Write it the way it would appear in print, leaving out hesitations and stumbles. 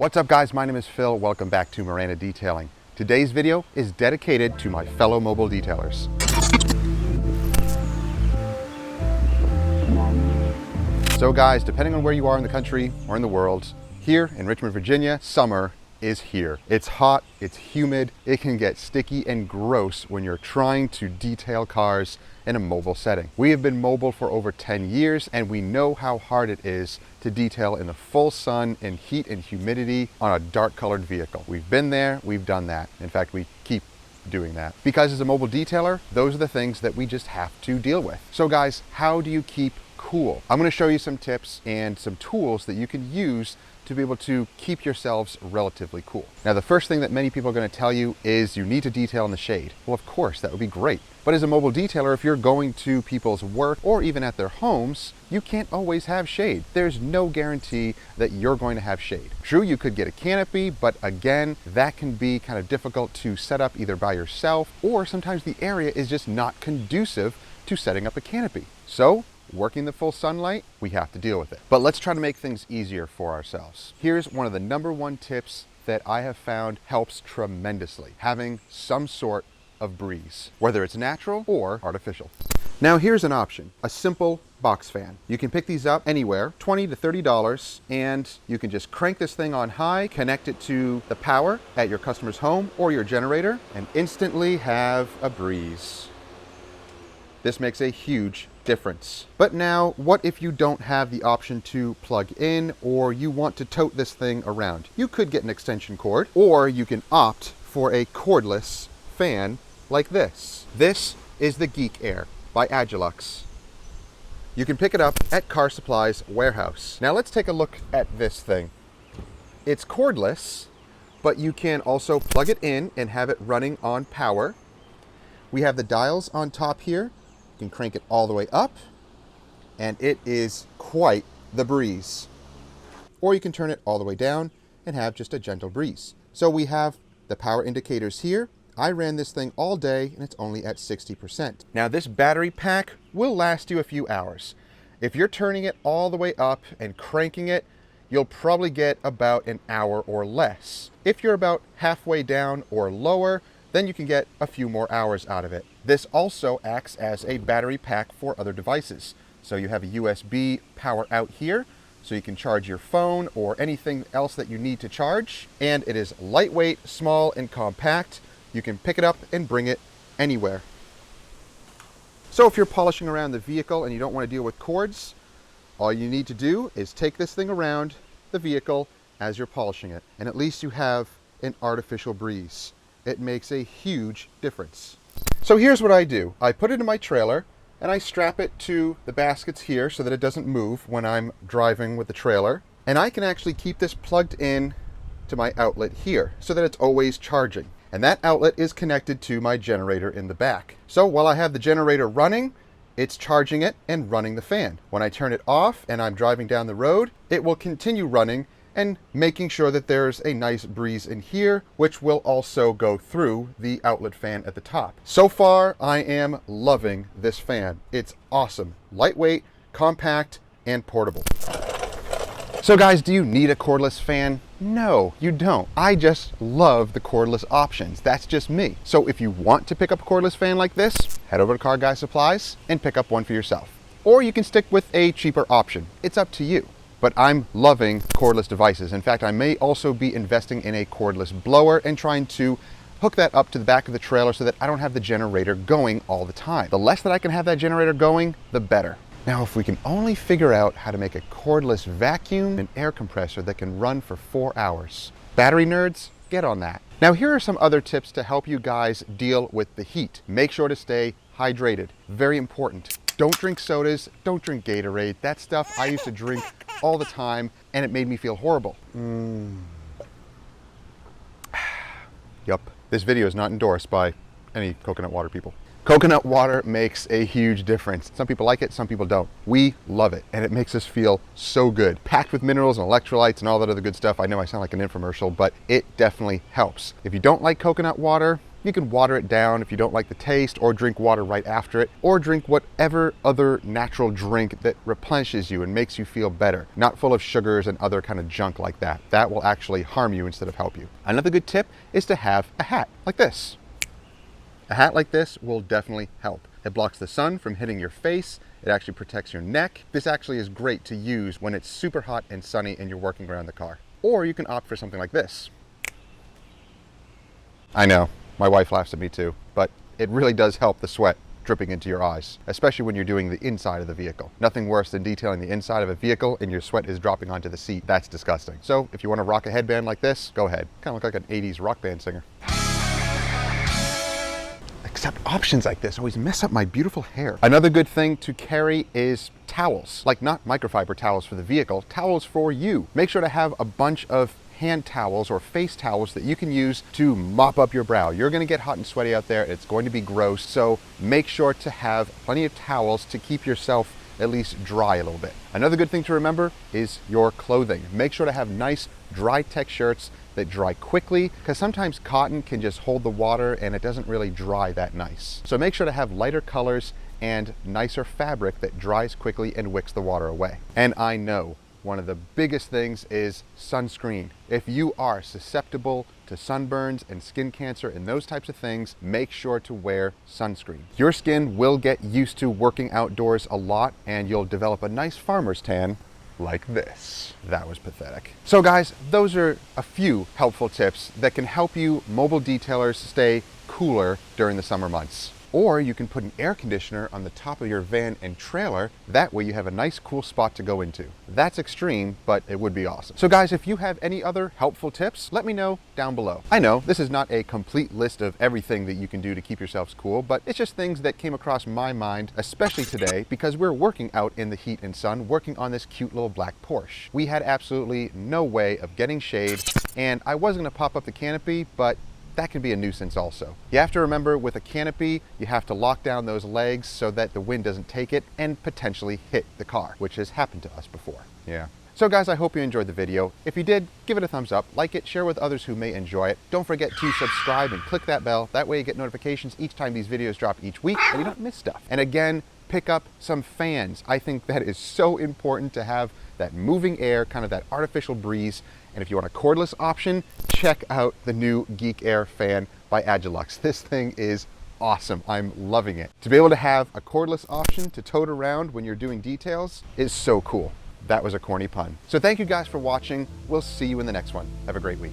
What's up guys, my name is Phil. Welcome back to Miranda Detailing. Today's video is dedicated to my fellow mobile detailers. So guys, depending on where you are in the country or in the world, here in Richmond, Virginia, summer is here. It's hot, it's humid, it can get sticky and gross when you're trying to detail cars in a mobile setting. We have been mobile for over 10 years and we know how hard it is to detail in the full sun and heat and humidity on a dark colored vehicle. We've been there, we've done that. In fact, we keep doing that. Because as a mobile detailer, those are the things that we just have to deal with. So guys, how do you keep cool? I'm going to show you some tips and some tools that you can use to be able to keep yourselves relatively cool. Now, the first thing that many people are going to tell you is you need to detail in the shade. Well, of course, that would be great. But as a mobile detailer, if you're going to people's work or even at their homes, you can't always have shade. There's no guarantee that you're going to have shade. True, you could get a canopy, but again, that can be kind of difficult to set up either by yourself or sometimes the area is just not conducive to setting up a canopy. So, working the full sunlight, we have to deal with it. But let's try to make things easier for ourselves. Here's one of the #1 tips that I have found helps tremendously. Having some sort of breeze, whether it's natural or artificial. Now here's an option, a simple box fan. You can pick these up anywhere, $20 to $30, and you can just crank this thing on high, connect it to the power at your customer's home or your generator, and instantly have a breeze. This makes a huge difference. But now, what if you don't have the option to plug in or you want to tote this thing around? You could get an extension cord, or you can opt for a cordless fan like this. This is the Geek Air by Agilux. You can pick it up at Car Supply's warehouse. Now let's take a look at this thing. It's cordless, but you can also plug it in and have it running on power. We have the dials on top here. You can crank it all the way up and it is quite the breeze. Or you can turn it all the way down and have just a gentle breeze. So we have the power indicators here. I ran this thing all day and it's only at 60%. Now this battery pack will last you a few hours. If you're turning it all the way up and cranking it, you'll probably get about an hour or less. If you're about halfway down or lower, then you can get a few more hours out of it. This also acts as a battery pack for other devices. So you have a USB power out here, so you can charge your phone or anything else that you need to charge. And it is lightweight, small, and compact. You can pick it up and bring it anywhere. So if you're polishing around the vehicle and you don't want to deal with cords, all you need to do is take this thing around the vehicle as you're polishing it. And at least you have an artificial breeze. It makes a huge difference. So here's what I do. I put it in my trailer and I strap it to the baskets here so that it doesn't move when I'm driving with the trailer. And I can actually keep this plugged in to my outlet here so that it's always charging. And that outlet is connected to my generator in the back. So while I have the generator running, it's charging it and running the fan. When I turn it off and I'm driving down the road, it will continue running and making sure that there's a nice breeze in here, which will also go through the outlet fan at the top. So far, I am loving this fan. It's awesome. Lightweight, compact, and portable. So guys, do you need a cordless fan? No, you don't. I just love the cordless options. That's just me. So if you want to pick up a cordless fan like this, head over to Car Guy Supplies and pick up one for yourself. Or you can stick with a cheaper option. It's up to you. But I'm loving cordless devices. In fact, I may also be investing in a cordless blower and trying to hook that up to the back of the trailer so that I don't have the generator going all the time. The less that I can have that generator going, the better. Now, if we can only figure out how to make a cordless vacuum and air compressor that can run for 4 hours. Battery nerds, get on that. Now, here are some other tips to help you guys deal with the heat. Make sure to stay hydrated. Very important. Don't drink sodas, don't drink Gatorade. That stuff I used to drink all the time and it made me feel horrible. Yup. This video is not endorsed by any coconut water people. Coconut water makes a huge difference. Some people like it, some people don't. We love it, and it makes us feel so good. Packed with minerals and electrolytes and all that other good stuff. I know I sound like an infomercial, but it definitely helps. If you don't like coconut water, You can water it down if you don't like the taste, or drink water right after it, or drink whatever other natural drink that replenishes you and makes you feel better, not full of sugars and other kind of junk like that. That will actually harm you instead of help you. Another good tip is to have a hat like this. A hat like this will definitely help. It blocks the sun from hitting your face. It actually protects your neck. This actually is great to use when it's super hot and sunny and you're working around the car. Or you can opt for something like this. I know, my wife laughs at me too, but it really does help the sweat dripping into your eyes, especially when you're doing the inside of the vehicle. Nothing worse than detailing the inside of a vehicle and your sweat is dropping onto the seat. That's disgusting. So if you want to rock a headband like this, go ahead. Kind of look like an 80s rock band singer. Except options like this always mess up my beautiful hair. Another good thing to carry is towels, like not microfiber towels for the vehicle, towels for you. Make sure to have a bunch of hand towels or face towels that you can use to mop up your brow. You're going to get hot and sweaty out there. It's going to be gross. So make sure to have plenty of towels to keep yourself at least dry a little bit. Another good thing to remember is your clothing. Make sure to have nice dry tech shirts that dry quickly, because sometimes cotton can just hold the water and it doesn't really dry that nice. So make sure to have lighter colors and nicer fabric that dries quickly and wicks the water away. And I know one of the biggest things is sunscreen. If you are susceptible to sunburns and skin cancer and those types of things, make sure to wear sunscreen. Your skin will get used to working outdoors a lot and you'll develop a nice farmer's tan like this. That was pathetic. So guys, those are a few helpful tips that can help you mobile detailers stay cooler during the summer months. Or you can put an air conditioner on the top of your van and trailer. That way you have a nice cool spot to go into. That's extreme, but it would be awesome. So guys, if you have any other helpful tips, let me know down below. I know this is not a complete list of everything that you can do to keep yourselves cool, but it's just things that came across my mind, especially today, because we're working out in the heat and sun, working on this cute little black Porsche. We had absolutely no way of getting shade, and I was gonna pop up the canopy, but that can be a nuisance also. You have to remember, with a canopy, you have to lock down those legs so that the wind doesn't take it and potentially hit the car, which has happened to us before. Yeah. So guys, I hope you enjoyed the video. If you did, give it a thumbs up, like it, share with others who may enjoy it. Don't forget to subscribe and click that bell. That way you get notifications each time these videos drop each week and you don't miss stuff. And again, pick up some fans. I think that is so important to have that moving air, kind of that artificial breeze. And if you want a cordless option, check out the new Geek Air fan by Agilux. This thing is awesome. I'm loving it. To be able to have a cordless option to tote around when you're doing details is so cool. That was a corny pun. So thank you guys for watching. We'll see you in the next one. Have a great week.